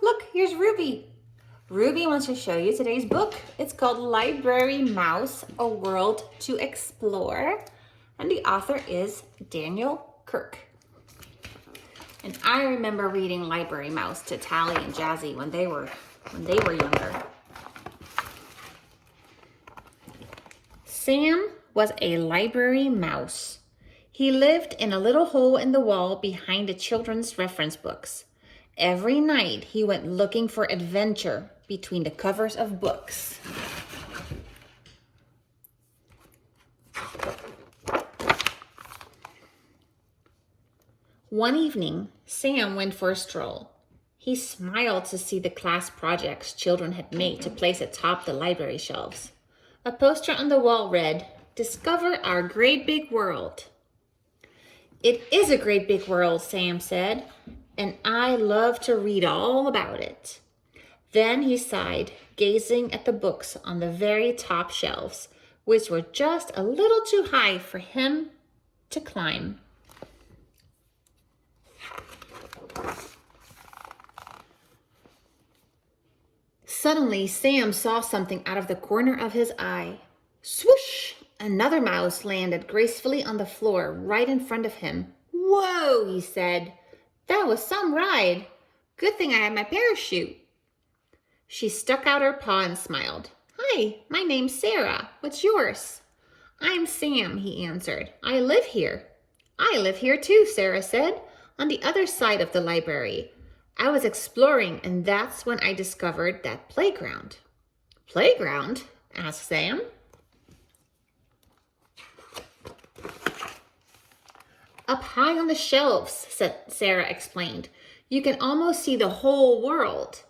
look, here's Ruby. Ruby wants to show you today's book. It's called Library Mouse, A World to Explore. And the author is Daniel Kirk. And I remember reading Library Mouse to Tally and Jazzy when they were younger. Sam was a library mouse. He lived in a little hole in the wall behind the children's reference books. Every night he went looking for adventure between the covers of books. One evening, Sam went for a stroll. He smiled to see the class projects children had made to place atop the library shelves. A poster on the wall read, "Discover our great big world." "It is a great big world," Sam said, "and I love to read all about it." Then he sighed, gazing at the books on the very top shelves, which were just a little too high for him to climb. Suddenly, Sam saw something out of the corner of his eye. Swoosh! Another mouse landed gracefully on the floor right in front of him. "Whoa," he said. "That was some ride. Good thing I had my parachute." She stuck out her paw and smiled. "Hi, my name's Sarah. What's yours?" "I'm Sam," he answered. "I live here." "I live here too," Sarah said, "on the other side of the library. I was exploring, and that's when I discovered that playground." "Playground?" asked Sam. "Up high on the shelves," Sarah explained. "You can almost see the whole world.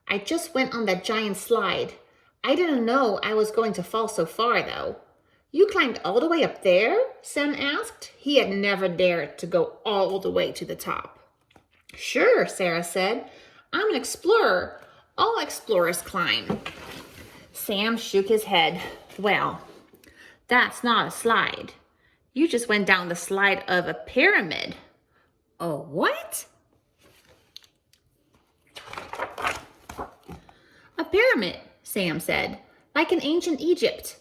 I just went on that giant slide. I didn't know I was going to fall so far, though." "You climbed all the way up there?" Sam asked. He had never dared to go all the way to the top. "Sure," Sarah said. "I'm an explorer. All explorers climb." Sam shook his head. "Well, that's not a slide. You just went down the slide of a pyramid." "A what?" "A pyramid," Sam said, "like in ancient Egypt.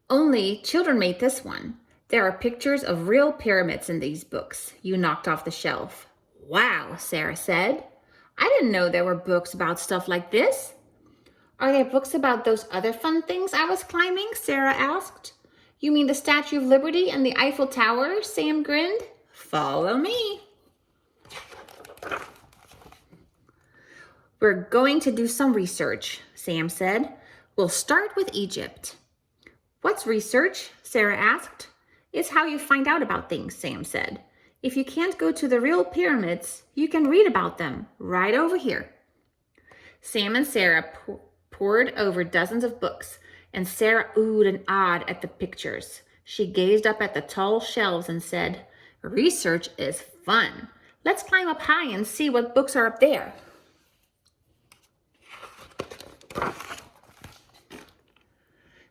Only children made this one. There are pictures of real pyramids in these books you knocked off the shelf." "Wow," Sarah said. "I didn't know there were books about stuff like this." "Are there books about those other fun things I was climbing?" Sarah asked. "You mean the Statue of Liberty and the Eiffel Tower?" Sam grinned. "Follow me." "We're going to do some research," Sam said. "We'll start with Egypt." "What's research?" Sarah asked. "It's how you find out about things," Sam said. "If you can't go to the real pyramids, you can read about them right over here." Sam and Sarah pored over dozens of books, and Sarah oohed and ahed at the pictures. She gazed up at the tall shelves and said, "Research is fun. Let's climb up high and see what books are up there."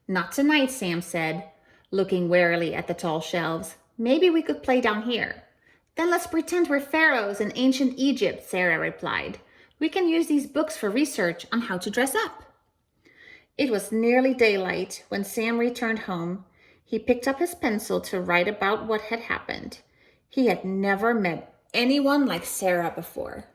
"Not tonight," Sam said, looking warily at the tall shelves. "Maybe we could play down here." "Then let's pretend we're pharaohs in ancient Egypt," Sarah replied. "We can use these books for research on how to dress up." It was nearly daylight when Sam returned home. He picked up his pencil to write about what had happened. He had never met anyone like Sarah before.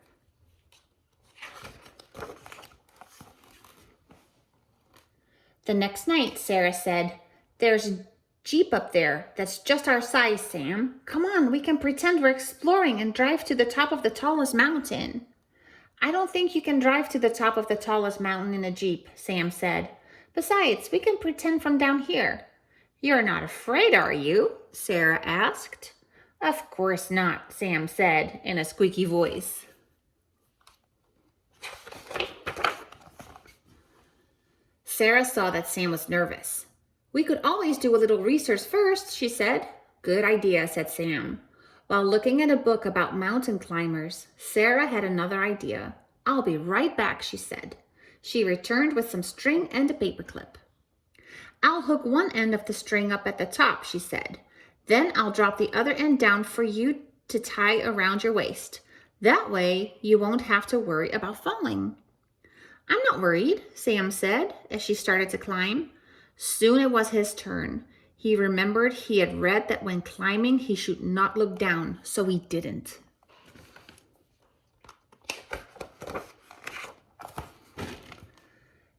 The next night, Sarah said, "There's a Jeep up there that's just our size, Sam. Come on, we can pretend we're exploring and drive to the top of the tallest mountain." "I don't think you can drive to the top of the tallest mountain in a Jeep," Sam said. "Besides, we can pretend from down here." "You're not afraid, are you?" Sarah asked. "Of course not," Sam said in a squeaky voice. Sarah saw that Sam was nervous. "We could always do a little research first," she said. "Good idea," said Sam. While looking at a book about mountain climbers, Sarah had another idea. "I'll be right back," she said. She returned with some string and a paperclip. "I'll hook one end of the string up at the top," she said. "Then I'll drop the other end down for you to tie around your waist. That way you won't have to worry about falling. I'm not worried, Sam said as she started to climb. Soon it was his turn. He remembered he had read that when climbing he should not look down, so he didn't.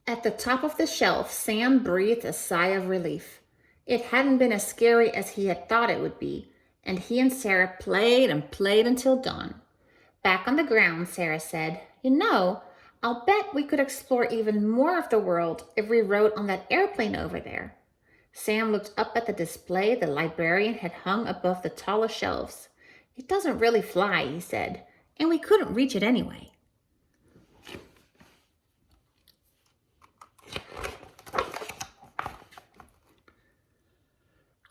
At the top of the shelf, Sam breathed a sigh of relief. It hadn't been as scary as he had thought it would be, and he and Sarah played and played until dawn. Back on the ground, Sarah said, "You know, I'll bet we could explore even more of the world if we rode on that airplane over there." Sam looked up at the display the librarian had hung above the tallest shelves. "It doesn't really fly," he said, "and we couldn't reach it anyway."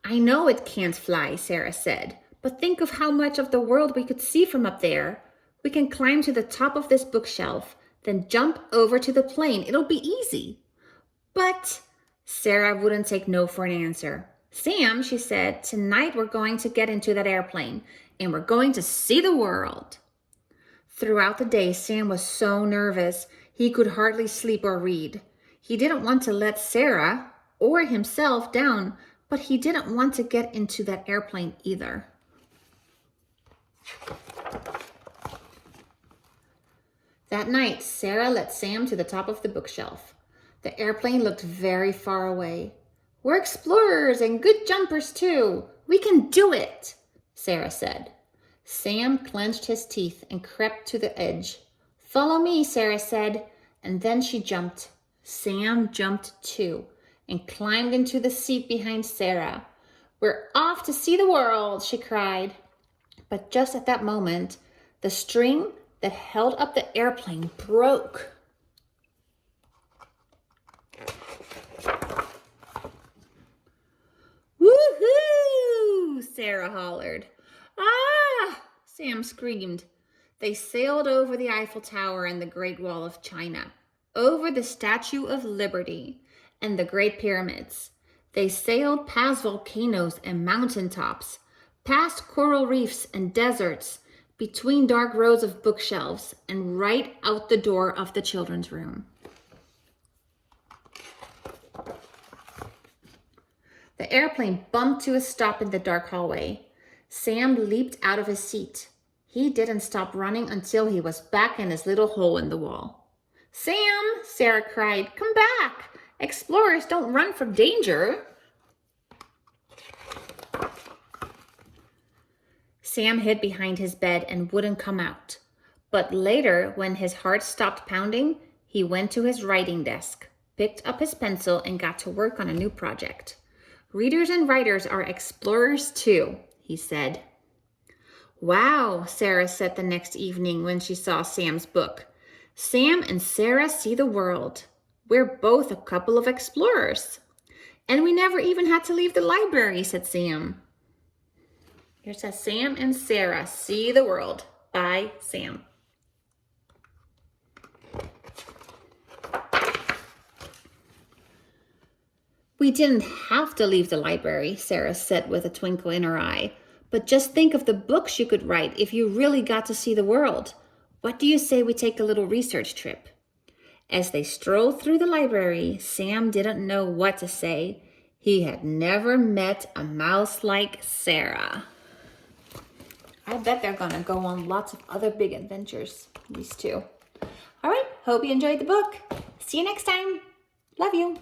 "I know it can't fly," Sarah said, "but think of how much of the world we could see from up there. We can climb to the top of this bookshelf, then jump over to the plane. It'll be easy." "But," Sarah wouldn't take no for an answer. "Sam," she said, "tonight we're going to get into that airplane, and we're going to see the world." Throughout the day, Sam was so nervous he could hardly sleep or read. He didn't want to let Sarah or himself down, but he didn't want to get into that airplane either. That night, Sarah led Sam to the top of the bookshelf. The airplane looked very far away. "We're explorers and good jumpers too. We can do it," Sarah said. Sam clenched his teeth and crept to the edge. "Follow me," Sarah said, and then she jumped. Sam jumped too and climbed into the seat behind Sarah. "We're off to see the world," she cried. But just at that moment, the string that held up the airplane broke. "Woohoo!" Sarah hollered. "Ah!" Sam screamed. They sailed over the Eiffel Tower and the Great Wall of China, over the Statue of Liberty and the Great Pyramids. They sailed past volcanoes and mountaintops, past coral reefs and deserts, between dark rows of bookshelves, and right out the door of the children's room. The airplane bumped to a stop in the dark hallway. Sam leaped out of his seat. He didn't stop running until he was back in his little hole in the wall. "Sam," Sarah cried, "come back. Explorers don't run from danger." Sam hid behind his bed and wouldn't come out. But later, when his heart stopped pounding, he went to his writing desk, picked up his pencil, and got to work on a new project. "Readers and writers are explorers too," he said. "Wow," Sarah said the next evening when she saw Sam's book. "Sam and Sarah see the world. We're both a couple of explorers. And we never even had to leave the library," said Sam. Here says Sam and Sarah see the world by Sam. "We didn't have to leave the library," Sarah said with a twinkle in her eye. "But just think of the books you could write if you really got to see the world. What do you say we take a little research trip?" As they strolled through the library, Sam didn't know what to say. He had never met a mouse like Sarah. I bet they're gonna go on lots of other big adventures, these two. All right, hope you enjoyed the book. See you next time. Love you.